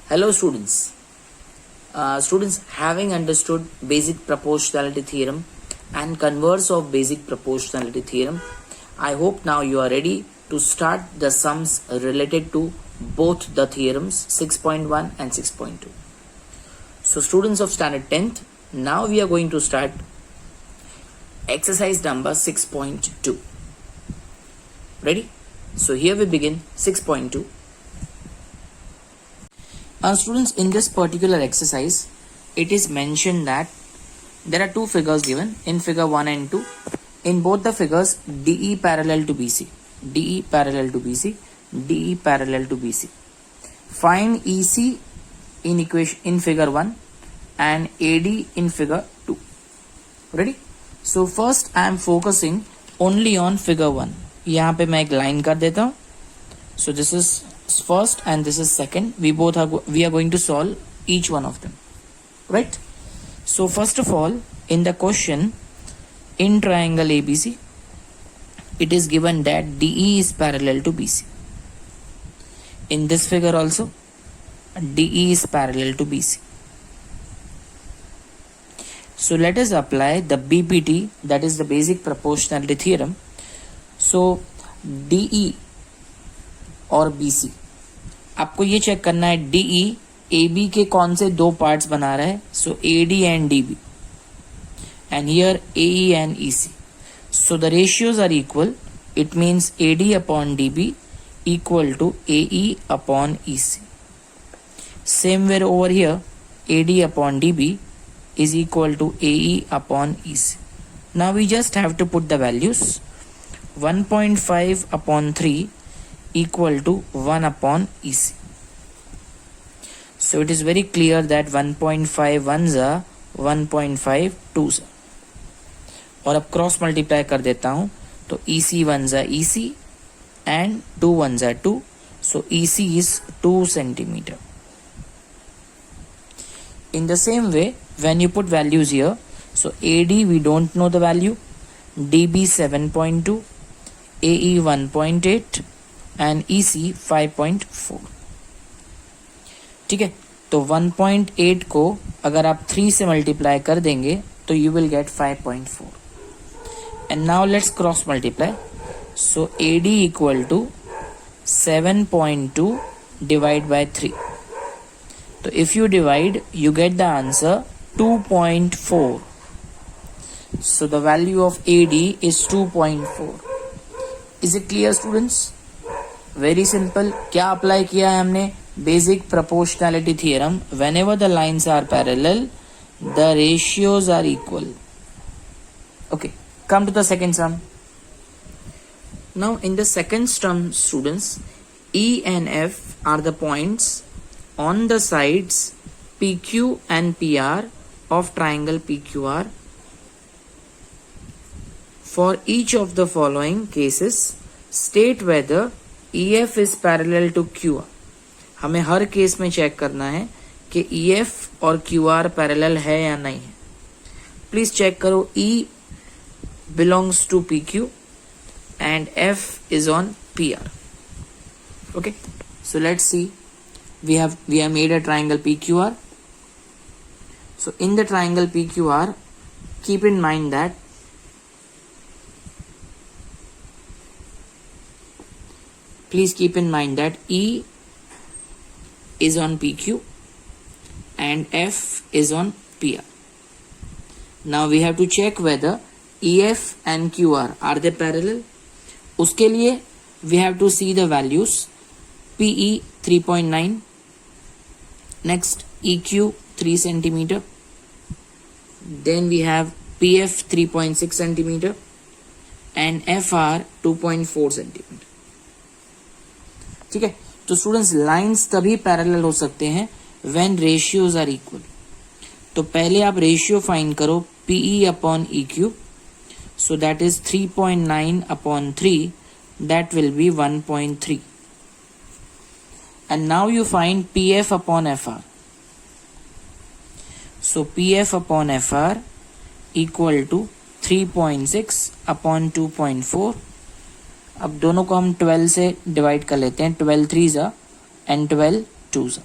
Hello students. Students, having understood basic proportionality theorem and converse of basic proportionality theorem, I hope now you are ready to start the sums related to both the theorems 6.1 and 6.2. So students of standard 10th, now we are going to start exercise number 6.2. Ready? So here we begin 6.2. Students, in this particular exercise, it is mentioned that there are two figures given in figure 1 and 2. In both the figures, DE parallel to BC, DE parallel to BC, DE parallel to BC. Find EC in figure 1 and AD in figure 2. Ready? So first I am focusing only on figure 1. यहाँ पे मैं एक line कर देता हूँ. So this is first and this is second. We are going to solve each one of them, right? So first of all, in the question, in triangle ABC, it is given that DE is parallel to BC. In this figure also, DE is parallel to BC. So let us apply the BPT, that is the basic proportionality theorem. So DE और BC, आपको ये check करना है DE AB के कौन से दो parts बना रहा है. सो AD and DB and here AE and EC. So the ratios are equal. It means AD upon DB equal to AE upon EC. Same way over here, AD upon DB is equal to AE upon EC. Now we just have to put the values. 1.5 upon 3 equal to 1 upon EC. So it is very clear that 1.5 ones are 1.5 twos are. और अब cross multiply कर देता हूं तो EC ones are EC and 2 ones are 2. So EC is 2 centimeter. In the same way, when you put values here, so AD we don't know the value, DB 7.2, AE 1.8 and EC 5.4. ठीक है, तो 1.8 को अगर आप 3 से multiply कर देंगे तो you will get 5.4. And now let's cross multiply. So AD equal to 7.2 divide by 3. तो if you divide you get the answer 2.4. So the value of AD is 2.4. Is it clear students? Very simple. क्या apply किया है हमने? Basic proportionality theorem. Whenever the lines are parallel the ratios are equal. Okay, come to the second sum. Now in the second some students, E and F are the points on the sides PQ and PR of triangle PQR. For each of the following cases, state whether EF is parallel to QR. हमें हर case में check करना है कि EF और QR parallel है या नहीं है. प्लीज चेक करो. E belongs to PQ and F is on PR. Okay, so let's see. We have made a triangle PQR. So in the triangle PQR, keep in mind that please keep in mind that E is on PQ and F is on PR. Now we have to check whether EF and QR are they parallel. उसके लिए we have to see the values. PE 3.9, next EQ 3 centimeter, then we have PF 3.6 centimeter and FR 2.4 centimeter. ठीक है, तो students lines तभी parallel हो सकते हैं when ratios are equal. तो पहले आप रेशियो फाइंड करो PE upon EQ. So that is 3.9 upon 3, that will be 1.3. And now you find PF upon FR. So PF upon FR equal to 3.6 upon 2.4. अब दोनों को हम 12 से डिवाइड कर लेते हैं. 12 3 एंड 12 2.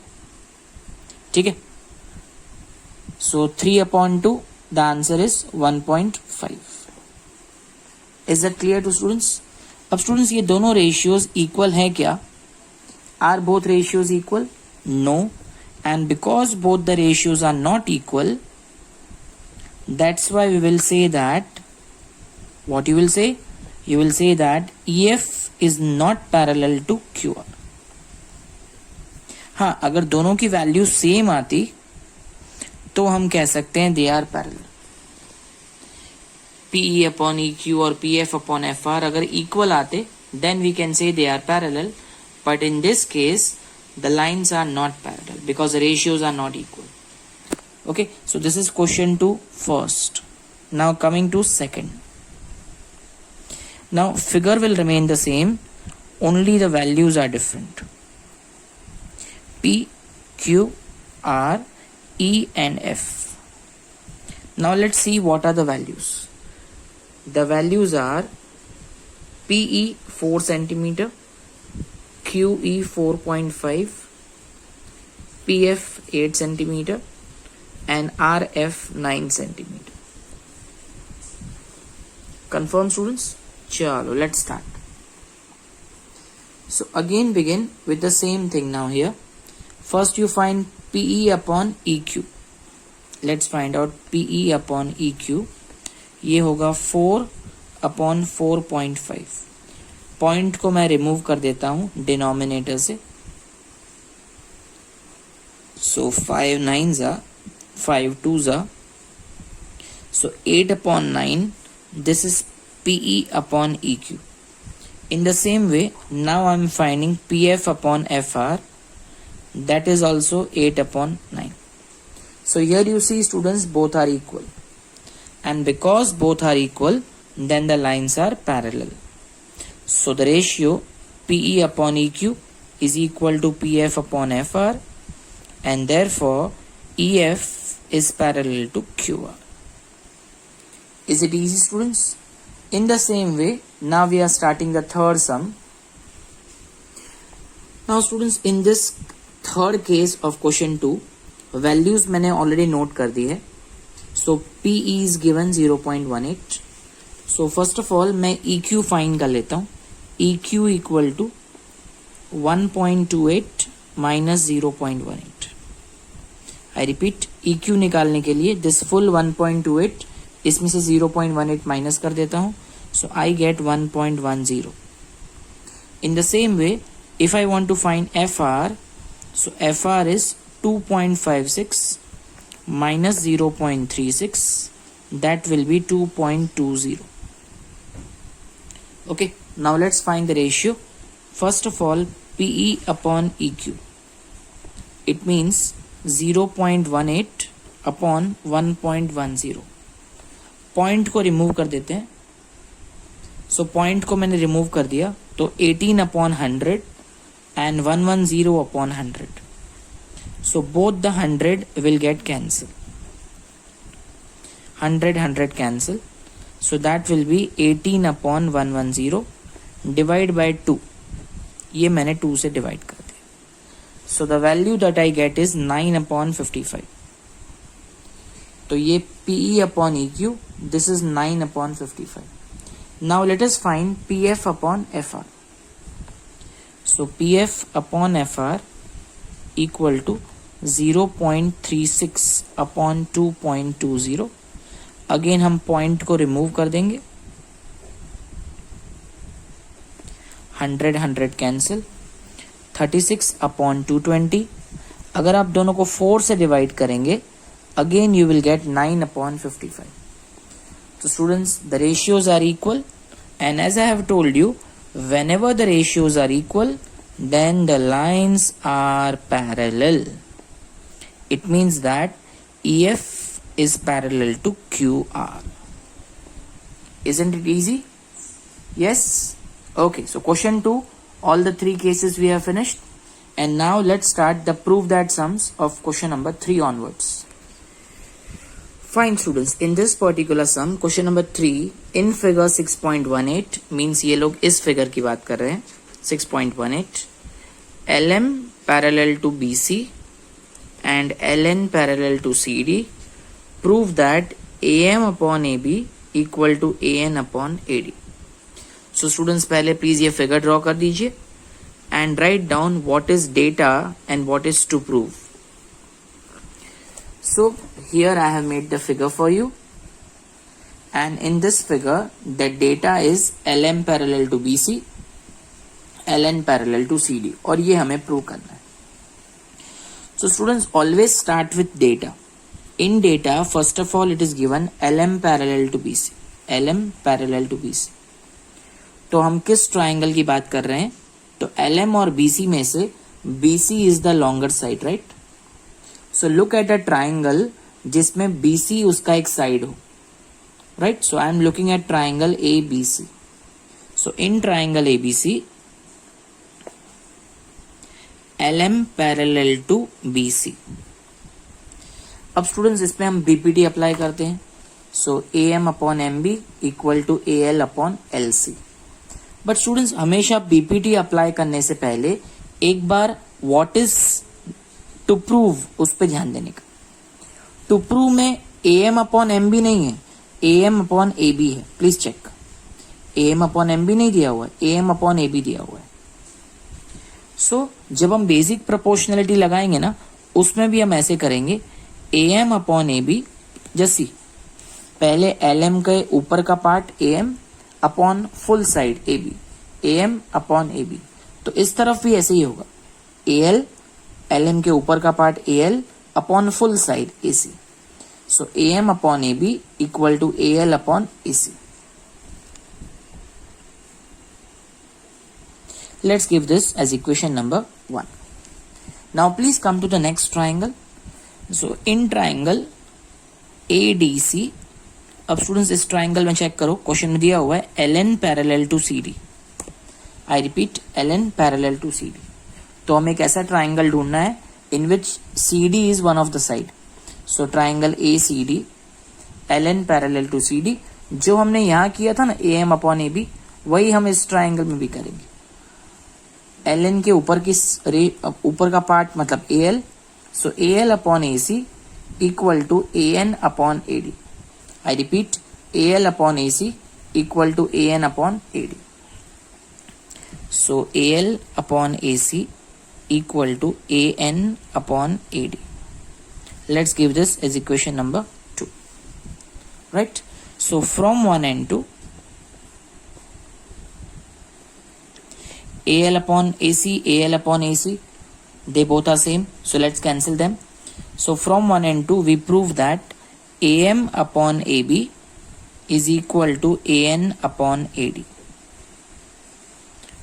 ठीक है. So 3/2, the answer is 1.5. Is that clear to students? अब students ये दोनों ratios equal हैं क्या? Are both ratios equal? No. And because both the ratios are not equal, that's why we will say that, what you will say? You will say that EF is not parallel to QR. हाँ, अगर दोनों की value same आती तो हम कह सकते हैं they are parallel. PE upon EQ और PF अपॉन FR अगर इक्वल आते then we can say they are parallel, but in this case the lines are not parallel because the ratios are not equal. Okay, so this is question 2 first. Now coming to second. Now figure will remain the same, only the values are different. P, Q, R, E and F. Now let's see what are the values. The values are PE 4 centimeter, QE 4.5, PF 8 centimeter and RF 9 centimeter. Confirm students? Chalo, let's start. So again begin with the same thing now here. First you find PE upon EQ. Let's find out PE upon EQ. ये होगा 4 upon 4.5. Point को मैं remove कर देता हूँ denominator से. So 5 9s are 5 2s are. So 8 upon 9. This is PE upon EQ. In the same way, now I am finding PF upon FR. That is also 8 upon 9. So here you see students both are equal. And because both are equal, then the lines are parallel. So the ratio PE upon EQ is equal to PF upon FR. And therefore, EF is parallel to QR. Is it easy students? In the same way, now we are starting the third sum. Now students, in this third case of question 2, values मैंने already note कर दी है. So PE is given 0.18. So first of all मैं EQ find कर लेता हूँ. EQ equal to 1.28 minus 0.18. I repeat, EQ निकालने के लिए this full 1.28 इसमें से 0.18 माइनस कर देता हूँ. So I get 1.10. In the same way, if I want to find FR, so FR is 2.56 minus 0.36. That will be 2.20. Okay, now let's find the ratio. First of all, PE upon EQ. It means 0.18 upon 1.10. Point को remove कर देते हैं. So point को मैंने remove कर दिया तो 18 upon 100 and 110 upon 100. So both the 100 will get cancel. 100 cancel. So that will B 18 upon 110 divide by 2. ये मैंने 2 से डिवाइड कर दिया. सो the value that I get is 9 upon 55. तो ये PE upon EQ, this is 9 upon 55. Now let us find PF upon FR. So PF upon FR equal to 0.36 upon 2.20. Again हम point को remove कर देंगे. 100 cancel. 36 upon 220. अगर आप दोनों को 4 से डिवाइड करेंगे, again you will get 9 upon 55. So students, the ratios are equal, and as I have told you, whenever the ratios are equal, then the lines are parallel. It means that EF is parallel to QR. Isn't it easy? Yes? Okay, so question 2, all the 3 cases we have finished, and now let's start the prove that sums of question number 3 onwards. Fine students, in this particular sum, question number 3, in figure 6.18, means ये लोग इस figure की बात कर रहे हैं, 6.18, LM parallel to BC, and ln parallel to CD, prove that AM upon AB equal to AN upon AD. So students पहले please ये figure draw कर दीजिए and write down what is data and what is to prove. So here I have made the figure for you, and in this figure the data is LM parallel to BC, LN parallel to CD, और ये हमें prove करना है. So students always start with data. In data first of all it is given LM parallel to BC, LM parallel to BC. तो हम किस triangle की बात कर रहे हैं? तो LM और BC में से BC is the longer side, right? So look at a triangle जिसमें BC उसका एक साइड हो, right? So I am looking at triangle ABC. So in triangle ABC LM parallel to BC. अब students इसमें हम BPT apply करते हैं. So AM upon MB equal to AL upon LC. But students हमेशा BPT apply करने से पहले एक बार व्हाट इज टू प्रूव उस पर ध्यान देने का. टू प्रूव में AM अपॉन MB नहीं है, AM अपॉन AB है. Please check. AM upon MB नहीं दिया हुआ है, AM अपॉन AB दिया हुआ है. सो जब हम बेसिक प्रोपोर्शनलिटी लगाएंगे ना, उसमें भी हम ऐसे करेंगे. AM अपॉन AB जैसी पहले LM के ऊपर का part AM upon full side AB, AM upon AB. तो इस तरफ भी ऐसे ही होगा. AL LM के ऊपर का part AL upon full side AC. So AM upon AB equal to AL upon AC. Let's give this as equation number 1. Now please come to the next triangle. So in triangle ADC, अब students इस triangle में check करो, question में दिया हुआ है LN parallel to CD. I repeat LN parallel to CD. तो हमें एक ऐसा ट्राइंगल ढूंढना है in which CD is one of the side. So triangle ACD LN parallel to CD, जो हमने यहां किया था ना AM अपॉन AB, वही हम इस ट्राइंगल में भी करेंगे. LN के ऊपर का पार्ट मतलब AL. So AL upon AC equal to AN upon AD. I repeat, AL upon AC equal to AN upon AD. So AL upon AC equal to AN upon AD. Let's give this as equation number 2. Right? So from 1 and 2, AL upon AC, AL upon AC, they both are same. So let's cancel them. So from 1 and 2, we prove that AM upon AB is equal to AN upon AD.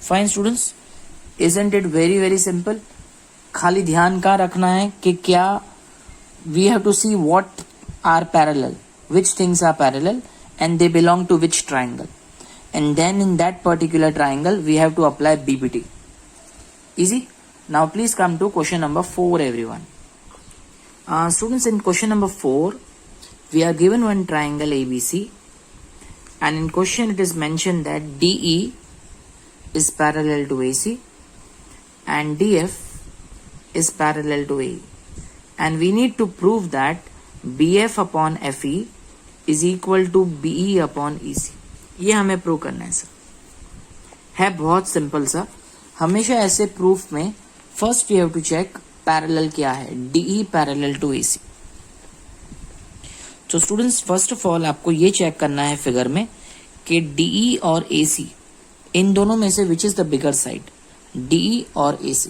Fine students, isn't it very simple? खाली ध्यान का रखना है कि क्या we have to see what are parallel, which things are parallel and they belong to which triangle, and then in that particular triangle we have to apply BPT. Easy. Now please come to question number 4 everyone. Students, in question number 4 we are given one triangle ABC, and in question it is mentioned that DE is parallel to AC and DF is parallel to AE, and we need to prove that BF upon FE is equal to BE upon EC. ये हमें prove करना है sir. है बहुत simple सा. हमेशा ऐसे proof में first we have to check parallel क्या है. DE parallel to AC. तो स्टूडेंट्स फर्स्ट ऑफ ऑल आपको ये चेक करना है फिगर में कि DE और AC इन दोनों में से which is the bigger side, DE और AC.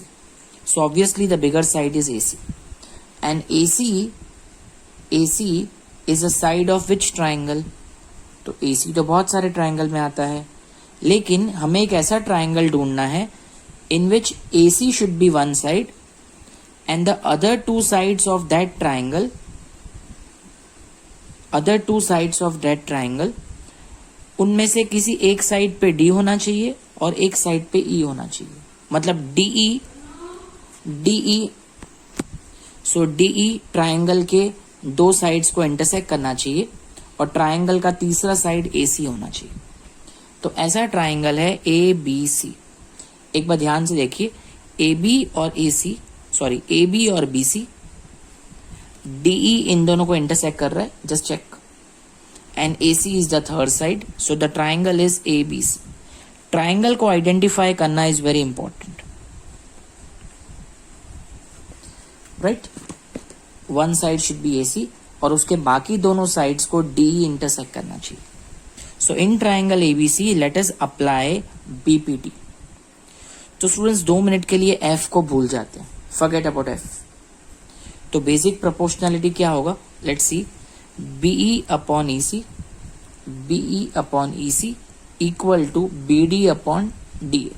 So obviously the bigger side is AC, and AC is a side of which triangle. तो AC तो बहुत सारे ट्राइंगल में आता है, लेकिन हमें एक ऐसा ट्राइंगल ढूंढना है in which AC should be one side and the other two sides of that triangle, उनमें से किसी एक साइड पे D होना चाहिए और एक साइड पे E होना चाहिए. मतलब DE सो DE ट्राइंगल के दो साइड्स को इंटरसेक्ट करना चाहिए और ट्राइंगल का तीसरा साइड AC होना चाहिए. तो ऐसा ट्राइंगल है ABC. एक बार ध्यान से देखिए, AB और BC DE इन दोनों को इंटरसेक्ट कर रहा है, just check, and AC is the third side, so the triangle is ABC. Triangle को आइडेंटिफाई करना is very important, right. One side should be AC और उसके बाकी दोनों साइड्स को DE इंटरसेक्ट करना चाहिए. So in triangle ABC let us apply BPT. तो स्टूडेंट्स 2 मिनट के लिए F को भूल जाते हैं, फॉरगेट अबाउट F. तो बेसिक प्रोपोर्शनैलिटी क्या होगा, let's see. BE upon EC, BE upon EC equal to BD upon DA.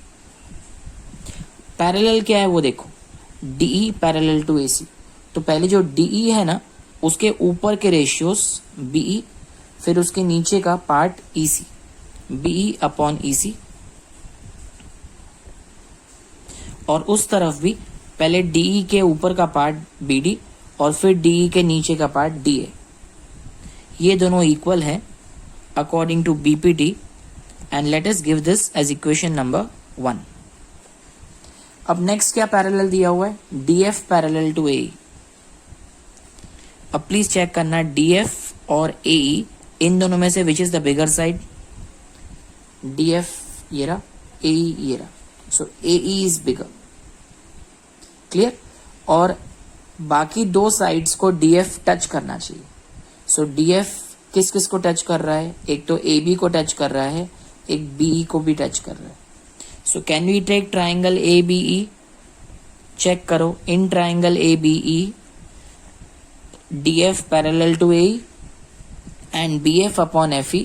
Parallel क्या है वो देखो, DE पैरेलल टू AC. तो पहले जो DE है ना उसके ऊपर के रेशियोस BE, फिर उसके नीचे का part EC, BE upon EC, और उस तरफ भी पहले DE के ऊपर का पार्ट BD और फिर DE के नीचे का पार्ट DA. ये दोनों इक्वल है according to BPT, and let us give this as equation number 1. अब नेक्स्ट क्या पैरेलल दिया हुआ है, DF पैरेलल टू AE. अब प्लीज चेक करना DF और AE इन दोनों में से which is the bigger side. DF ये रहा, AE ये रहा, so AE is bigger, clear. और बाकी दो साइड्स को DF टच करना चाहिए. सो DF किस किस को टच कर रहा है, एक तो AB को टच कर रहा है, एक BE को भी टच कर रहा है. So can we take triangle ABE. Check करो, in triangle ABE DF parallel to AE and BF upon FE.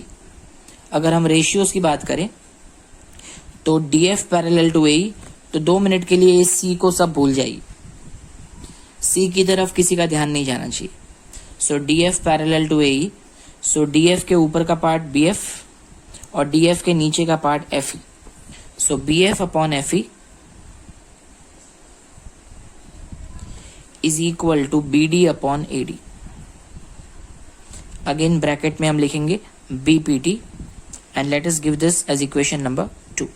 अगर हम रेशियोज की बात करें तो DF पैरेलल टू AE, तो 2 मिनट के लिए इस C को सब भूल जाइए, C की तरफ किसी का ध्यान नहीं जाना चाहिए. So DF parallel to AE, so DF के ऊपर का पार्ट BF और DF के नीचे का part FE. So BF upon FE is equal to BD upon AD. Again bracket में हम लिखेंगे BPT and let us give this as equation number 2.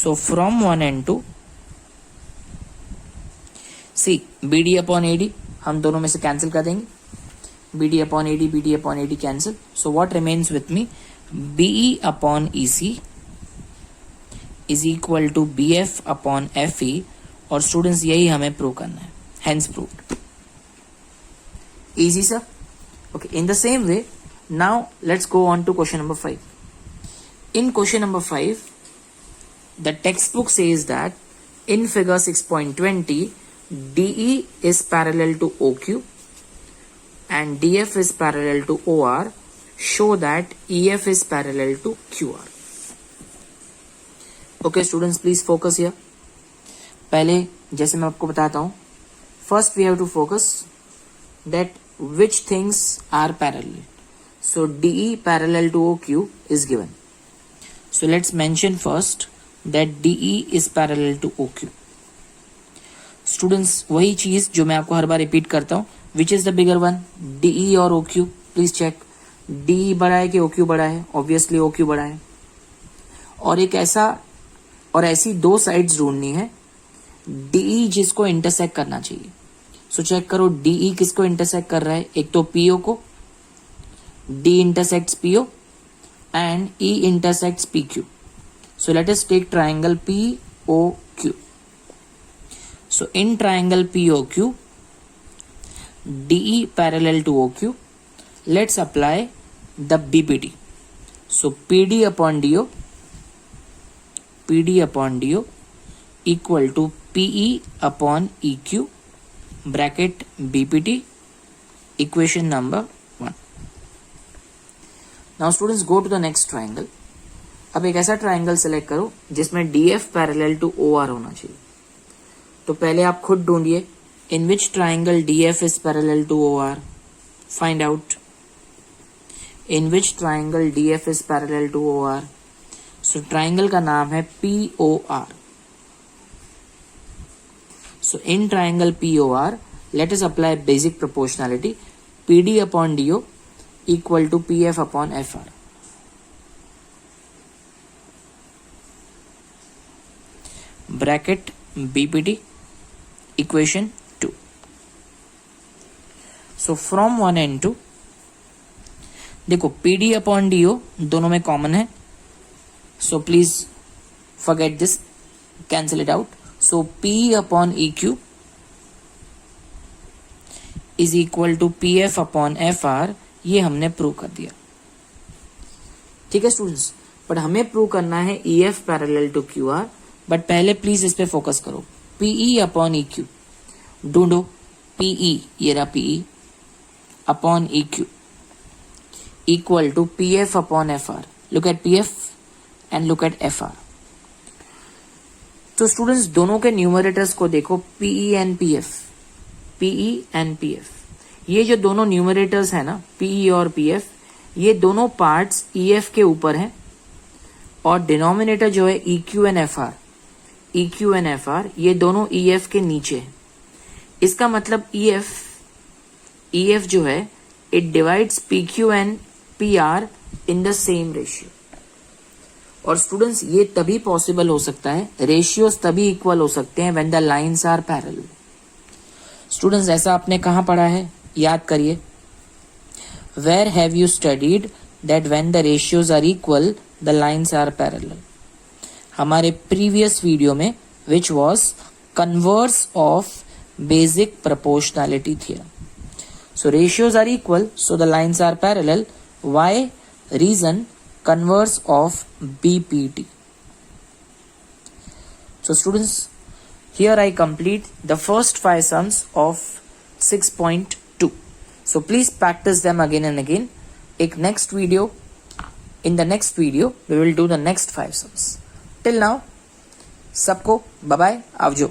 So from 1 and 2, see BD upon AD हम दोनों में से कैंसिल कर देंगे, BD upon AD cancel. So what remains with me, BE upon EC is equal to BF upon FE. और students यही हमें prove करना है, hence proved. Easy sir. Okay, in the same way, now let's go on to question number 5. In question number 5, the textbook says that in figure 6.20, DE is parallel to OQ and DF is parallel to OR. Show that EF is parallel to QR. Okay students, please focus here. पहले जैसे मैं आपको बताता हूँ, first we have to focus that which things are parallel. So DE parallel to OQ is given. So let's mention first that DE is parallel to OQ. Students, वही चीज जो मैं आपको हर बार रिपीट करता हूँ, which is the bigger one, DE और OQ. Please check, DE बड़ा है कि OQ बड़ा है, obviously OQ बड़ा है. और एक ऐसा और ऐसी दो साइड्स ढूंढनी है DE जिसको इंटरसेक्ट करना चाहिए. सो चेक करो DE किसको इंटरसेक्ट कर रहा है, एक तो PO को, D intersects PO and E intersects PQ. So let us take triangle POQ. So in triangle POQ, DE parallel to OQ, let's apply the BPT. So PD upon DO equal to PE upon EQ bracket BPT, equation number 1. Now students, go to the next triangle. अब एक ऐसा triangle select करो जिसमें DF parallel to OR होना चाहिए. तो पहले आप खुद ढूंढिए in which triangle DF is parallel to OR. Find out in which triangle DF is parallel to OR. So triangle का नाम है POR. So in triangle POR let us apply basic proportionality. PD upon DO equal to PF upon FR. Bracket BPT, equation 2. So from 1 and 2, देखो PD upon DO दोनों में common है, so please forget this, cancel it out. So P upon EQ is equal to PF upon FR. ये हमने prove कर दिया. ठीक है स्टूडेंट्स, बट हमें प्रूव करना है EF parallel to QR. But पहले प्लीज इस पे फोकस करो. PE अपॉन EQ ढूंढो. PE, ये रहा PE upon EQ equal to PF upon FR. Look at PF and look at FR. तो स्टूडेंट्स दोनों के न्यूमरेटर्स को देखो, PE and PF, PE and PF. ये जो दोनों न्यूमरेटर्स है ना, PE और PF, ये दोनों पार्ट्स EF के ऊपर हैं और डिनोमिनेटर जो है EQ and FR, EQ and FR ये दोनों EF के नीचे है. इसका मतलब EF जो है it divides PQ and PR in the same ratio. और स्टूडेंट्स ये तभी पॉसिबल हो सकता है, रेशियोज तभी इक्वल हो सकते हैं when the lines are parallel. Students ऐसा आपने कहाँ पढ़ा है, याद करिए. Where have you studied that when the ratios are equal, the lines are parallel? हमारे previous video में, which was converse of basic proportionality theorem. So ratios are equal, so the lines are parallel. Why? Reason, converse of BPT. So students, here I complete the first 5 sums of 6.2. So please practice them again and again. In the next video, we will do the next 5 sums. Till now, सबको bye bye, आवजो.